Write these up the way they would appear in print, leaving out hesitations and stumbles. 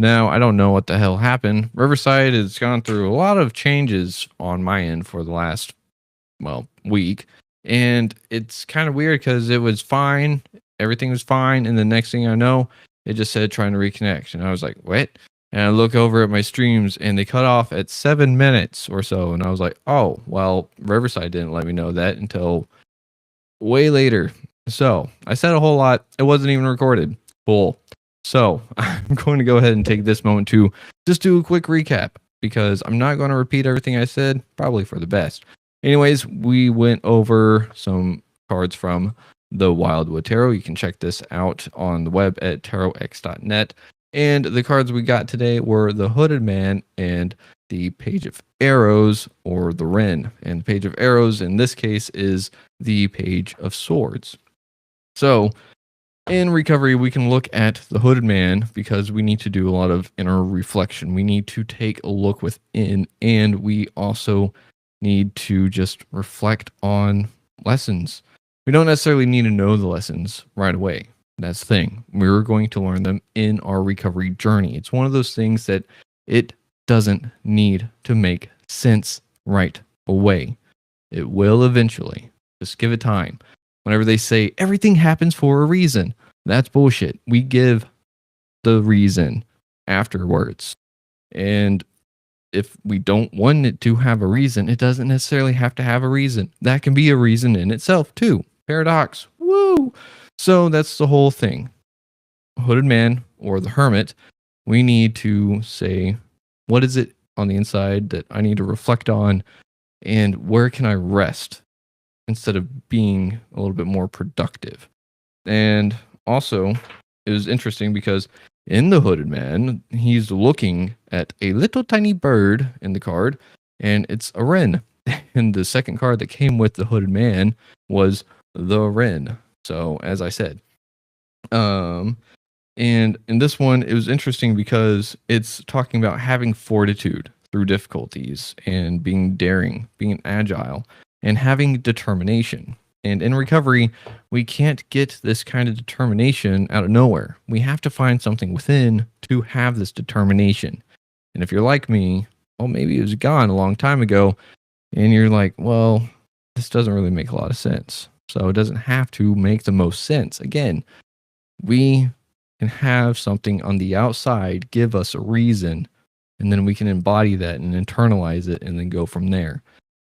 Now, I don't know what the hell happened. Riverside has gone through a lot of changes on my end for the last, week. And it's kind of weird because it was fine. Everything was fine. And the next thing I know, it just said trying to reconnect. And I was like, what? And I look over at my streams and they cut off at 7 minutes or so. And I was like, oh, well, Riverside didn't let me know that until way later. So I said a whole lot. It wasn't even recorded. Bull. So I'm going to go ahead and take this moment to just do a quick recap because I'm not going to repeat everything I said, probably for the best. Anyways, we went over some cards from the Wildwood Tarot. You can check this out on the web at tarotx.net. And the cards we got today were the Hooded Man and the Page of Arrows, or the Wren. And the Page of Arrows in this case is the Page of Swords. So in recovery, we can look at the Hooded Man because we need to do a lot of inner reflection. We need to take a look within, and we also need to just reflect on lessons. We don't necessarily need to know the lessons right away. That's the thing. We're going to learn them in our recovery journey. It's one of those things that it doesn't need to make sense right away. It will eventually. Just give it time. Whenever they say everything happens for a reason, that's bullshit. We give the reason afterwards. And if we don't want it to have a reason, it doesn't necessarily have to have a reason. That can be a reason in itself too. Paradox. Woo! So that's the whole thing. Hooded Man or the Hermit, we need to say, what is it on the inside that I need to reflect on, and where can I rest instead of being a little bit more productive? And also, it was interesting because in the Hooded Man, he's looking at a little tiny bird in the card, and it's a wren. And the second card that came with the Hooded Man was the wren. So, as I said, and in this one, it was interesting because it's talking about having fortitude through difficulties and being daring, being agile, and having determination. And in recovery, we can't get this kind of determination out of nowhere. We have to find something within to have this determination. And if you're like me, well, maybe it was gone a long time ago, and you're like, well, this doesn't really make a lot of sense. So it doesn't have to make the most sense. Again, we can have something on the outside give us a reason, and then we can embody that and internalize it and then go from there.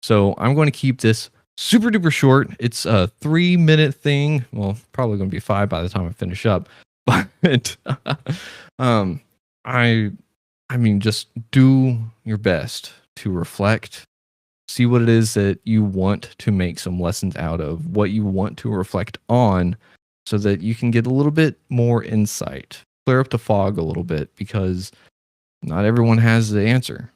So I'm going to keep this super duper short. It's a 3-minute thing. Well, probably going to be 5 by the time I finish up. But I mean, just do your best to reflect. See what it is that you want to make some lessons out of, what you want to reflect on, so that you can get a little bit more insight. Clear up the fog a little bit, because not everyone has the answer.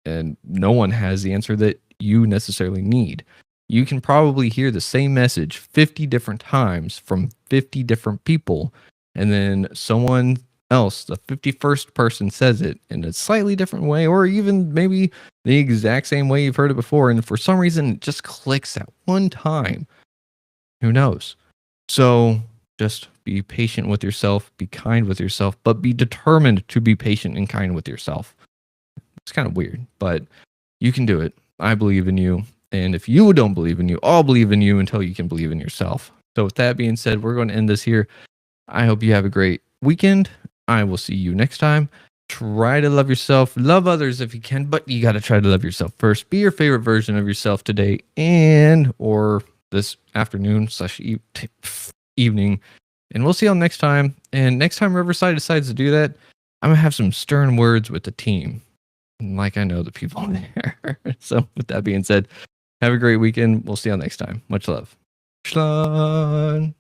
And no one has the answer that you necessarily need. You can probably hear the same message 50 different times from 50 different people, and then someone else, the 51st person, says it in a slightly different way, or even maybe the exact same way you've heard it before, and for some reason it just clicks at one time. Who knows? So just be patient with yourself, be kind with yourself, but be determined to be patient and kind with yourself. It's kind of weird, but you can do it. I believe in you. And if you don't believe in you, I'll believe in you until you can believe in yourself. So with that being said, we're going to end this here. I hope you have a great weekend. I will see you next time. Try to love yourself, love others if you can, but you got to try to love yourself first. Be your favorite version of yourself today or this afternoon / evening. And we'll see you all next time. And next time Riverside decides to do that, I'm going to have some stern words with the team. Like I know the people there. So with that being said, have a great weekend. We'll see you all next time. Much love. Schlan.